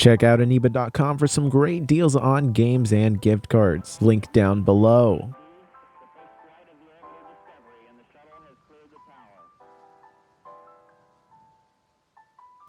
Check out aniba.com for some great deals on games and gift cards. Link down below.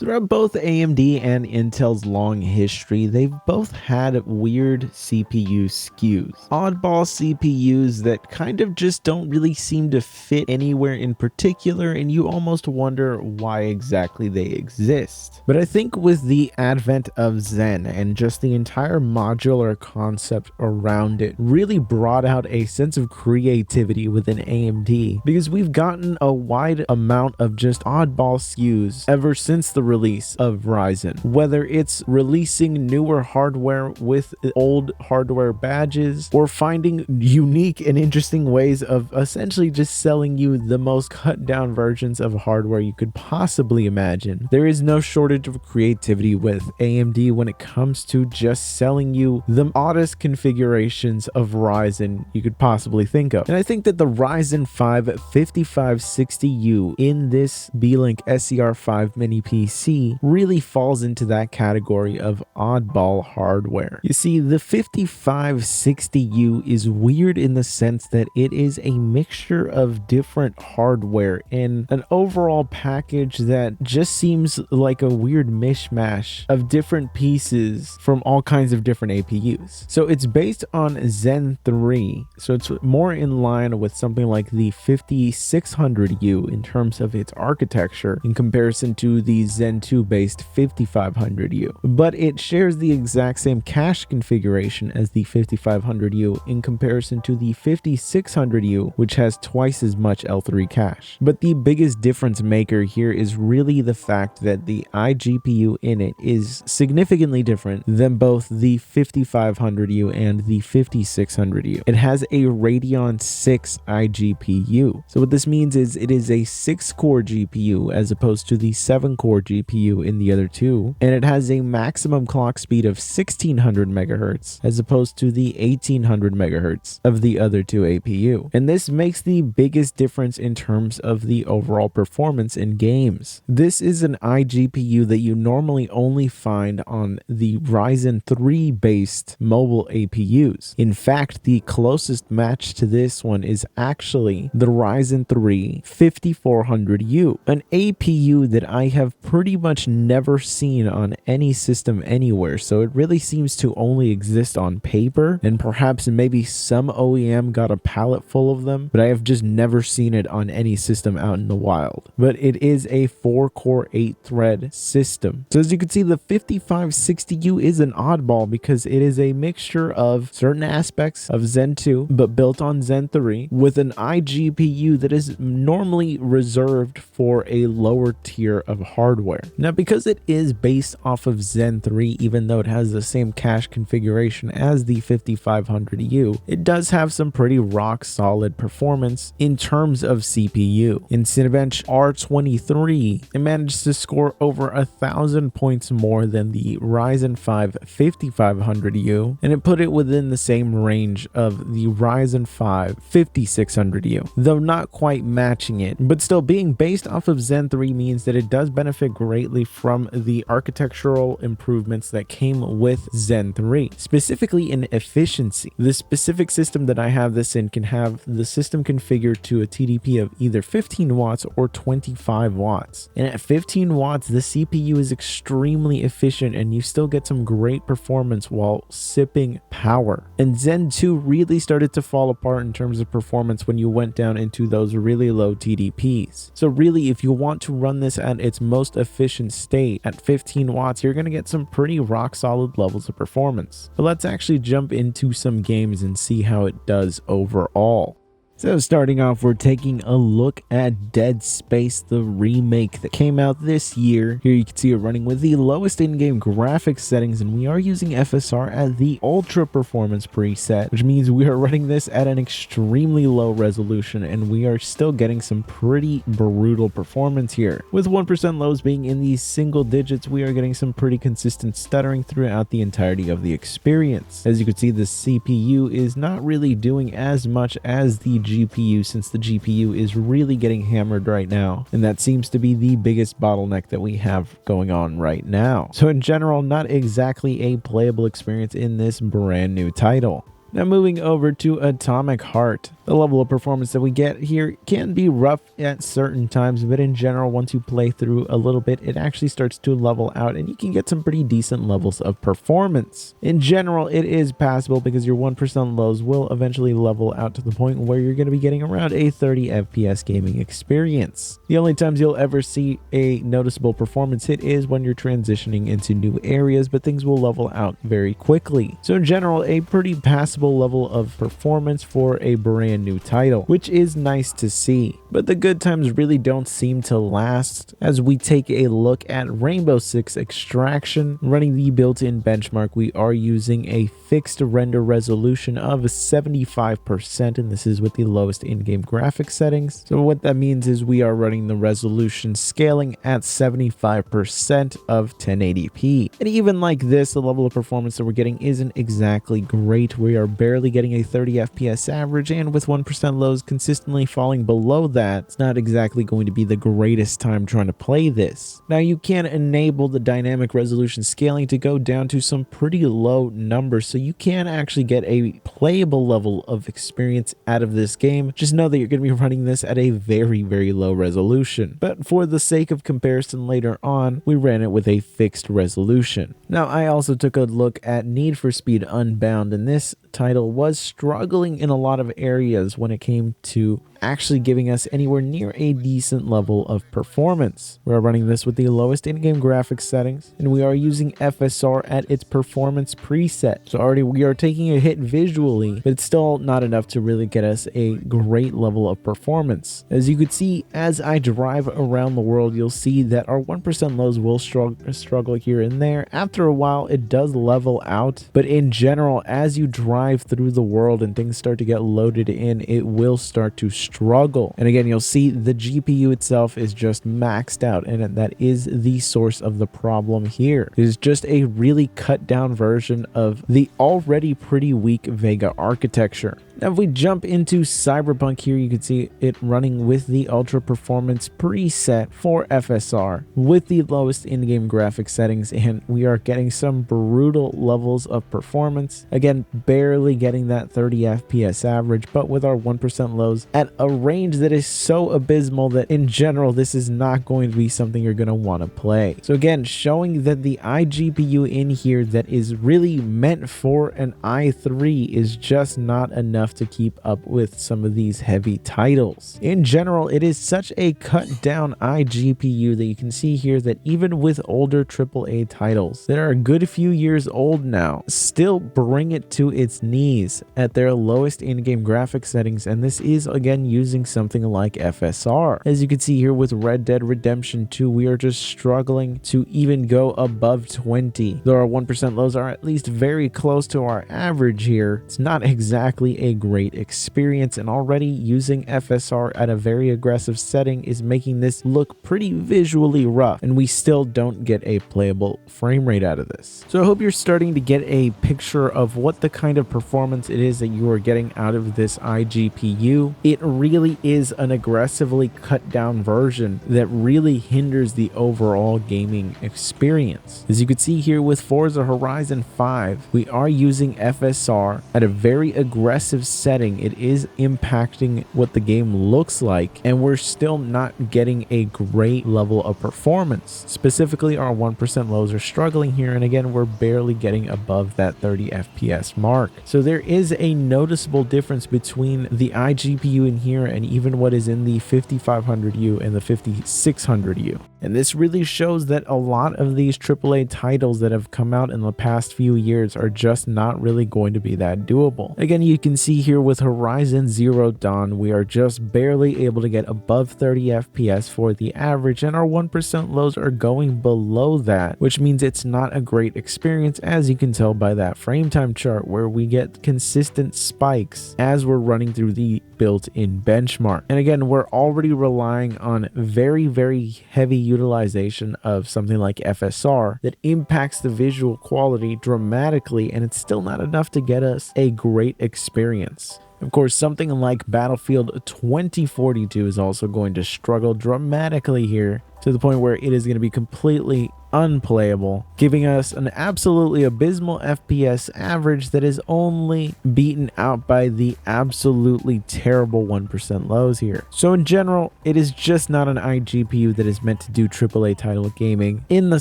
Throughout both AMD and Intel's long history, they've both had weird CPU skews. Oddball CPUs that kind of just don't really seem to fit anywhere in particular, and you almost wonder why exactly they exist. But I think with the advent of Zen and just the entire modular concept around it really brought out a sense of creativity within AMD, because we've gotten a wide amount of just oddball SKUs ever since the release of Ryzen. Whether it's releasing newer hardware with old hardware badges, or finding unique and interesting ways of essentially just selling you the most cut down versions of hardware you could possibly imagine. There is no shortage of creativity with AMD when it comes to just selling you the oddest configurations of Ryzen you could possibly think of. And I think that the Ryzen 5 5560U in this Beelink SER5 mini PC really falls into that category of oddball hardware. You see, the 5560U is weird in the sense that it is a mixture of different hardware in an overall package that just seems like a weird mishmash of different pieces from all kinds of different APUs. So it's based on Zen 3, so it's more in line with something like the 5600U in terms of its architecture in comparison to the Zen 2 based 5500U, but it shares the exact same cache configuration as the 5500U in comparison to the 5600U, which has twice as much L3 cache. But the biggest difference maker here is really the fact that the iGPU in it is significantly different than both the 5500U and the 5600U. It has a Radeon 6 iGPU. So what this means is it is a 6-core GPU as opposed to the 7-core GPU in the other two, and it has a maximum clock speed of 1600 megahertz as opposed to the 1800 megahertz of the other two APU. And this makes the biggest difference in terms of the overall performance in games. This is an iGPU that you normally only find on the Ryzen 3 based mobile APUs. In fact, the closest match to this one is actually the Ryzen 3 5400U, an APU that I have pretty much never seen on any system anywhere, so it really seems to only exist on paper, and perhaps maybe some OEM got a pallet full of them, but I have just never seen it on any system out in the wild. But it is a 4-core 8-thread system. So as you can see, the 5560U is an oddball because it is a mixture of certain aspects of Zen 2 but built on Zen 3 with an iGPU that is normally reserved for a lower tier of hardware. Now, because it is based off of Zen 3, even though it has the same cache configuration as the 5500U, it does have some pretty rock solid performance in terms of CPU. In Cinebench R23, it managed to score over 1,000 points more than the Ryzen 5 5500U, and it put it within the same range of the Ryzen 5 5600U, though not quite matching it. But still, being based off of Zen 3 means that it does benefit greatly from the architectural improvements that came with Zen 3, specifically in efficiency. The specific system that I have this in can have the system configured to a TDP of either 15 watts or 25 watts. And at 15 watts, the CPU is extremely efficient and you still get some great performance while sipping power. And Zen 2 really started to fall apart in terms of performance when you went down into those really low TDPs. So really, if you want to run this at its most efficient state at 15 watts, you're going to get some pretty rock solid levels of performance. But let's actually jump into some games and see how it does overall. So starting off, we're taking a look at Dead Space, the remake that came out this year. Here you can see it running with the lowest in-game graphics settings, and we are using FSR at the ultra performance preset, which means we are running this at an extremely low resolution, and we are still getting some pretty brutal performance here. With 1% lows being in the single digits, we are getting some pretty consistent stuttering throughout the entirety of the experience. As you can see, the CPU is not really doing as much as the GPU, since the GPU is really getting hammered right now, and that seems to be the biggest bottleneck that we have going on right now. So in general, not exactly a playable experience in this brand new title. Now moving over to Atomic Heart. The level of performance that we get here can be rough at certain times, but in general, once you play through a little bit, it actually starts to level out and you can get some pretty decent levels of performance. In general, it is passable because your 1% lows will eventually level out to the point where you're going to be getting around a 30 FPS gaming experience. The only times you'll ever see a noticeable performance hit is when you're transitioning into new areas, but things will level out very quickly. So in general, a pretty passable level of performance for a brand new title, which is nice to see. But the good times really don't seem to last. As we take a look at Rainbow Six Extraction, running the built-in benchmark, we are using a fixed render resolution of 75%, and this is with the lowest in-game graphics settings. So what that means is we are running the resolution scaling at 75% of 1080p. And even like this, the level of performance that we're getting isn't exactly great. We are barely getting a 30 FPS average, and with 1% lows consistently falling below that, it's not exactly going to be the greatest time trying to play this. Now you can enable the dynamic resolution scaling to go down to some pretty low numbers, so you can actually get a playable level of experience out of this game. Just know that you're going to be running this at a very, very low resolution. But for the sake of comparison later on, we ran it with a fixed resolution. Now I also took a look at Need for Speed Unbound, and this title was struggling in a lot of areas when it came to actually giving us anywhere near a decent level of performance. We're running this with the lowest in-game graphics settings, and we are using FSR at its performance preset. So already we are taking a hit visually, but it's still not enough to really get us a great level of performance. As you could see, as I drive around the world, you'll see that our 1% lows will struggle here and there. After a while, it does level out, but in general, as you drive through the world and things start to get loaded in, it will start to struggle. And again, you'll see the GPU itself is just maxed out, and that is the source of the problem here. It is just a really cut down version of the already pretty weak Vega architecture. Now, if we jump into Cyberpunk here, you can see it running with the ultra performance preset for FSR with the lowest in-game graphics settings, and we are getting some brutal levels of performance. Again, barely getting that 30 FPS average, but with our 1% lows at a range that is so abysmal that in general, this is not going to be something you're going to want to play. So again, showing that the iGPU in here that is really meant for an i3 is just not enough to keep up with some of these heavy titles. In general, it is such a cut down iGPU that you can see here that even with older AAA titles that are a good few years old now, still bring it to its knees at their lowest in-game graphics settings, and this is again using something like FSR. As you can see here with Red Dead Redemption 2, we are just struggling to even go above 20. Though our 1% lows are at least very close to our average here, it's not exactly a great experience, and already using FSR at a very aggressive setting is making this look pretty visually rough, and we still don't get a playable frame rate out of this. So I hope you're starting to get a picture of what the kind of performance it is that you are getting out of this iGPU. It really is an aggressively cut down version that really hinders the overall gaming experience. As you can see here with Forza Horizon 5, we are using FSR at a very aggressive setting. It is impacting what the game looks like, and we're still not getting a great level of performance. Specifically, our 1% lows are struggling here, and again, we're barely getting above that 30 FPS mark. So there is a noticeable difference between the iGPU in here and even what is in the 5500U and the 5600U. And this really shows that a lot of these AAA titles that have come out in the past few years are just not really going to be that doable. Again, you can see here with Horizon Zero Dawn, we are just barely able to get above 30 FPS for the average, and our 1% lows are going below that, which means it's not a great experience, as you can tell by that frame time chart where we get consistent spikes as we're running through the built-in benchmark. And again, we're already relying on very, very heavy utilization of something like FSR that impacts the visual quality dramatically, and it's still not enough to get us a great experience. Of course, something like Battlefield 2042 is also going to struggle dramatically here, to the point where it is going to be completely unplayable, giving us an absolutely abysmal FPS average that is only beaten out by the absolutely terrible 1% lows here. So in general, it is just not an iGPU that is meant to do AAA title gaming in the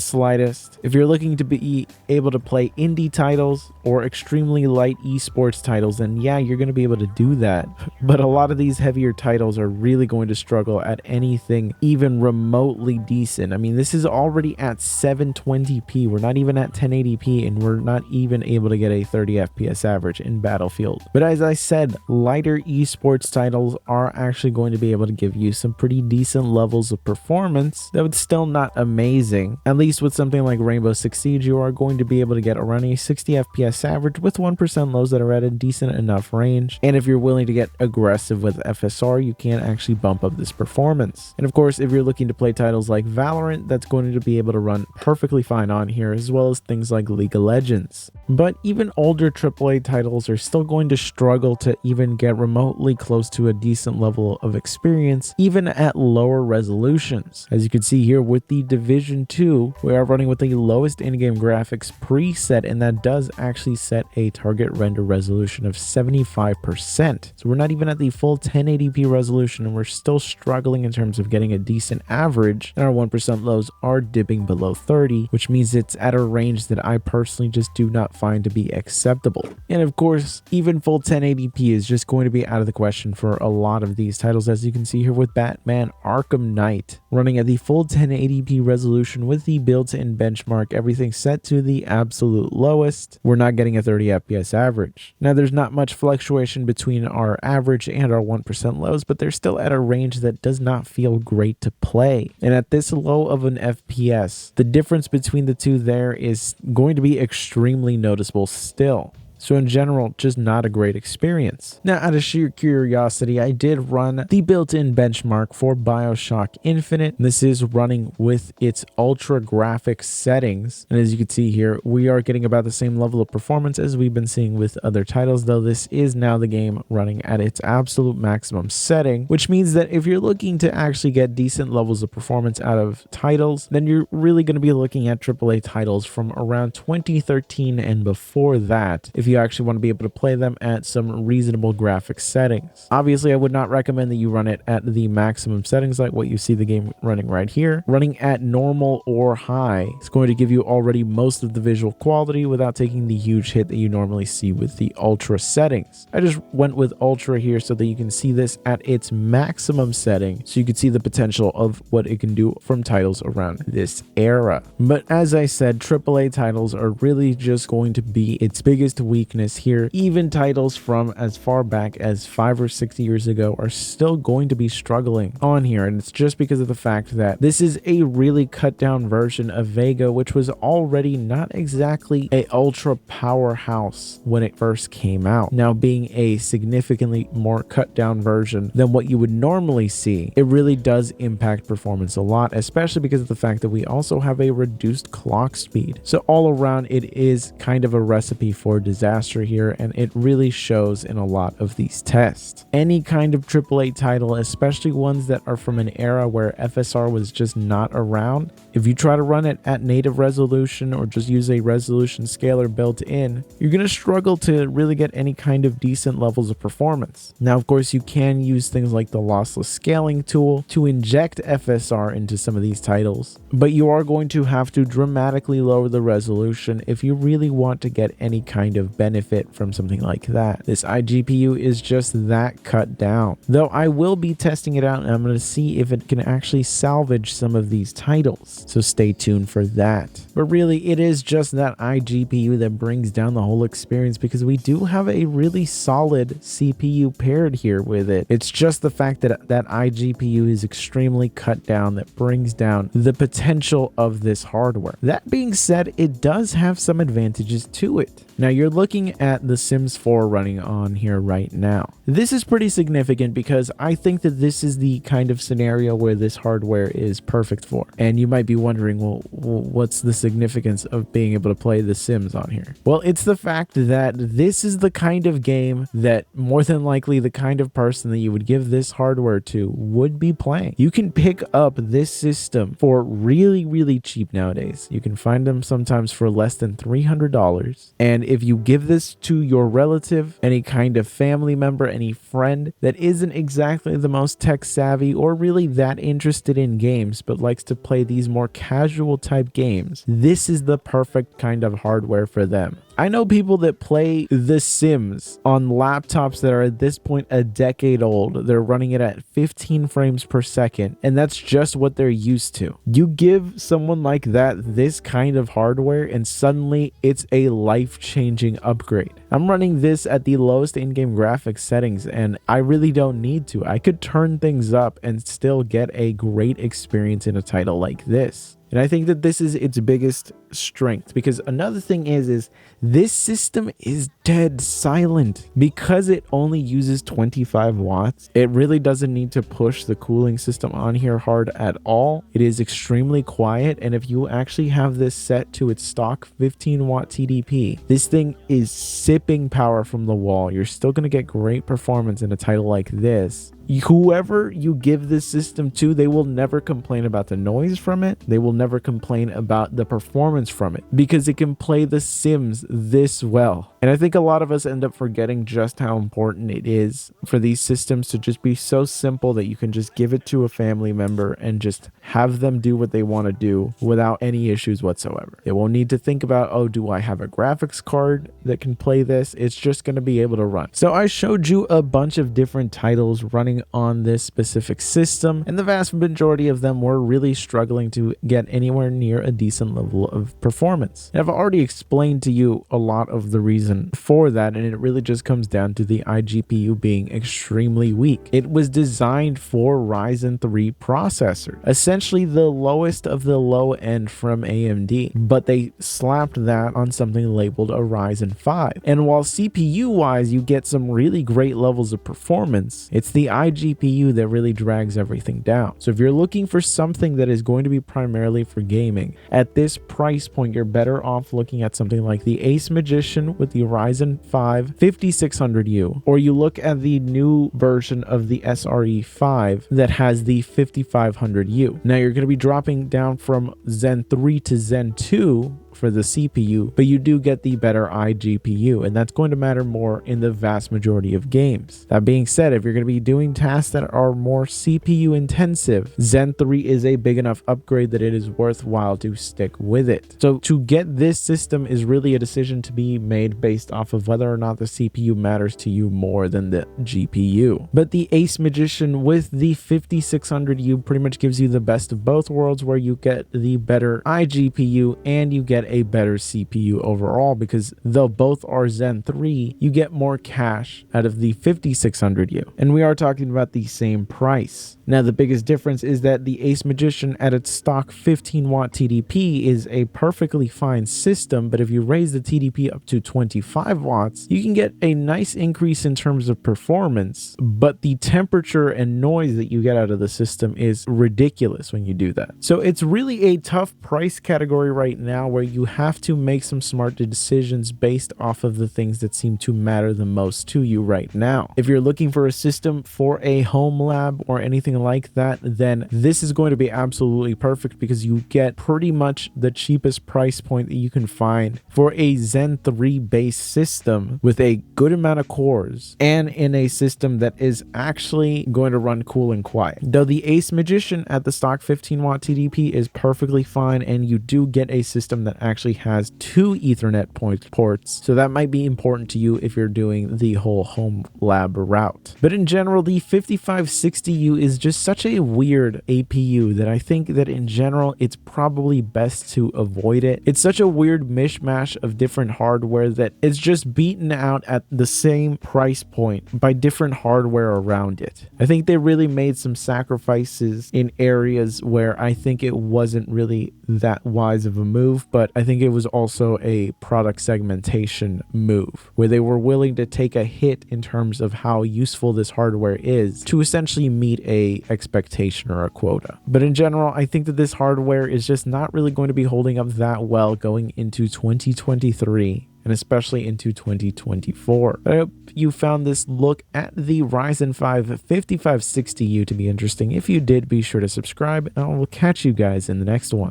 slightest. If you're looking to be able to play indie titles or extremely light esports titles, then yeah, you're going to be able to do that. But a lot of these heavier titles are really going to struggle at anything even remotely decent. I mean, this is already at 720p. We're not even at 1080p, and we're not even able to get a 30 FPS average in Battlefield. But as I said, lighter esports titles are actually going to be able to give you some pretty decent levels of performance, though it's still not amazing. At least with something like Rainbow Six Siege, you are going to be able to get around a 60 FPS average with 1% lows that are at a decent enough range. And if you're willing to get aggressive with FSR, you can actually bump up this performance. And of course, if you're looking to play titles like Valorant, that's going to be able to run perfectly fine on here, as well as things like League of Legends. But even older AAA titles are still going to struggle to even get remotely close to a decent level of experience, even at lower resolutions. As you can see here with the Division 2, we are running with the lowest in-game graphics preset, and that does actually set a target render resolution of 75%. So we're not even at the full 1080p resolution, and we're still struggling in terms of getting a decent average, and our 1% lows are dipping below 30, which means it's at a range that I personally just do not find to be acceptable. And of course, even full 1080p is just going to be out of the question for a lot of these titles, as you can see here with Batman Arkham Knight, running at the full 1080p resolution with the built-in benchmark, everything set to the absolute lowest. We're not getting a 30 FPS average. Now, there's not much fluctuation between our average and our 1% lows, but they're still at a range that does not feel great to play. And at this low of an FPS, the difference between the two there is going to be extremely noticeable still. So in general, just not a great experience. Now, out of sheer curiosity, I did run the built-in benchmark for Bioshock Infinite. This is running with its ultra graphics settings. And as you can see here, we are getting about the same level of performance as we've been seeing with other titles, though this is now the game running at its absolute maximum setting, which means that if you're looking to actually get decent levels of performance out of titles, then you're really going to be looking at AAA titles from around 2013 and before that, if you actually want to be able to play them at some reasonable graphics settings. Obviously, I would not recommend that you run it at the maximum settings like what you see the game running right here. Running at normal or high is going to give you already most of the visual quality without taking the huge hit that you normally see with the ultra settings. I just went with ultra here so that you can see this at its maximum setting, so you can see the potential of what it can do from titles around this era. But as I said, AAA titles are really just going to be its biggest weakness here. Even titles from as far back as 5 or 6 years ago are still going to be struggling on here, and it's just because of the fact that this is a really cut down version of Vega, which was already not exactly a ultra powerhouse when it first came out. Now, being a significantly more cut down version than what you would normally see, it really does impact performance a lot, especially because of the fact that we also have a reduced clock speed. So all around, it is kind of a recipe for disaster here, and it really shows in a lot of these tests. Any kind of AAA title, especially ones that are from an era where FSR was just not around, if you try to run it at native resolution or just use a resolution scaler built in, you're going to struggle to really get any kind of decent levels of performance. Now, of course, you can use things like the lossless scaling tool to inject FSR into some of these titles, but you are going to have to dramatically lower the resolution if you really want to get any kind of benefit from something like that. This iGPU is just that cut down. Though I will be testing it out, and I'm going to see if it can actually salvage some of these titles. So stay tuned for that. But really, it is just that iGPU that brings down the whole experience, because we do have a really solid CPU paired here with it. It's just the fact that that iGPU is extremely cut down that brings down the potential of this hardware. That being said, it does have some advantages to it. Now, you're looking looking at The Sims 4 running on here right now. This is pretty significant because I think that this is the kind of scenario where this hardware is perfect for. And you might be wondering, well, what's the significance of being able to play The Sims on here? Well, it's the fact that this is the kind of game that more than likely the kind of person that you would give this hardware to would be playing. You can pick up this system for really, really cheap nowadays. You can find them sometimes for less than $300. And if you give this to your relative, any kind of family member, any friend that isn't exactly the most tech savvy or really that interested in games, but likes to play these more casual type games, this is the perfect kind of hardware for them. I know people that play The Sims on laptops that are at this point a decade old. They're running it at 15 frames per second, and that's just what they're used to. You give someone like that this kind of hardware, and suddenly it's a life-changing upgrade. I'm running this at the lowest in-game graphics settings, and I really don't need to. I could turn things up and still get a great experience in a title like this. And I think that this is its biggest strength, because another thing is this system is dead silent. Because it only uses 25 watts, it really doesn't need to push the cooling system on here hard at all. It is extremely quiet, and if you actually have this set to its stock 15 watt TDP, this thing is sipping power from the wall. You're still going to get great performance in a title like this. Whoever you give this system to, they will never complain about the noise from it. They will never complain about the performance from it, because it can play The Sims this well. And I think a lot of us end up forgetting just how important it is for these systems to just be so simple that you can just give it to a family member and just have them do what they want to do without any issues whatsoever. They won't need to think about, oh, do I have a graphics card that can play this? It's just going to be able to run. So I showed you a bunch of different titles running on this specific system, and the vast majority of them were really struggling to get anywhere near a decent level of performance. And I've already explained to you a lot of the reason for that, and it really just comes down to the iGPU being extremely weak. It was designed for Ryzen 3 processor, essentially the lowest of the low end from AMD, but they slapped that on something labeled a Ryzen 5. And while CPU wise you get some really great levels of performance, it's the iGPU that really drags everything down. So if you're looking for something that is going to be primarily for gaming, at this price point you're better off looking at something like the Ace Magician with the Ryzen 5 5600U, or you look at the new version of the SER5 that has the 5500U. Now you're going to be dropping down from Zen 3 to Zen 2 for the CPU, but you do get the better iGPU, and that's going to matter more in the vast majority of games. That being said, if you're going to be doing tasks that are more CPU intensive, Zen 3 is a big enough upgrade that it is worthwhile to stick with it. So to get this system is really a decision to be made based off of whether or not the CPU matters to you more than the GPU. But the Ace Magician with the 5600U pretty much gives you the best of both worlds, where you get the better iGPU and you get a better CPU overall, because though both are Zen 3, you get more cache out of the 5600U. And we are talking about the same price. Now the biggest difference is that the Ace Magician at its stock 15 watt TDP is a perfectly fine system, but if you raise the TDP up to 25 watts, you can get a nice increase in terms of performance, but the temperature and noise that you get out of the system is ridiculous when you do that. So it's really a tough price category right now, where you have to make some smart decisions based off of the things that seem to matter the most to you right now. If you're looking for a system for a home lab or anything like that, then this is going to be absolutely perfect, because you get pretty much the cheapest price point that you can find for a Zen 3 based system with a good amount of cores and in a system that is actually going to run cool and quiet. Though the Ace Magician at the stock 15 watt TDP is perfectly fine, and you do get a system that actually has 2 Ethernet ports, so that might be important to you if you're doing the whole home lab route. But in general, the 5560U is just such a weird APU that I think that in general it's probably best to avoid it. It's such a weird mishmash of different hardware that it's just beaten out at the same price point by different hardware around it. I think they really made some sacrifices in areas where I think it wasn't really that wise of a move, but I think it was also a product segmentation move where they were willing to take a hit in terms of how useful this hardware is to essentially meet a expectation or a quota. But in general, I think that this hardware is just not really going to be holding up that well going into 2023. And especially into 2024. I hope you found this look at the Ryzen 5 5560U to be interesting. If you did, be sure to subscribe, and I will catch you guys in the next one.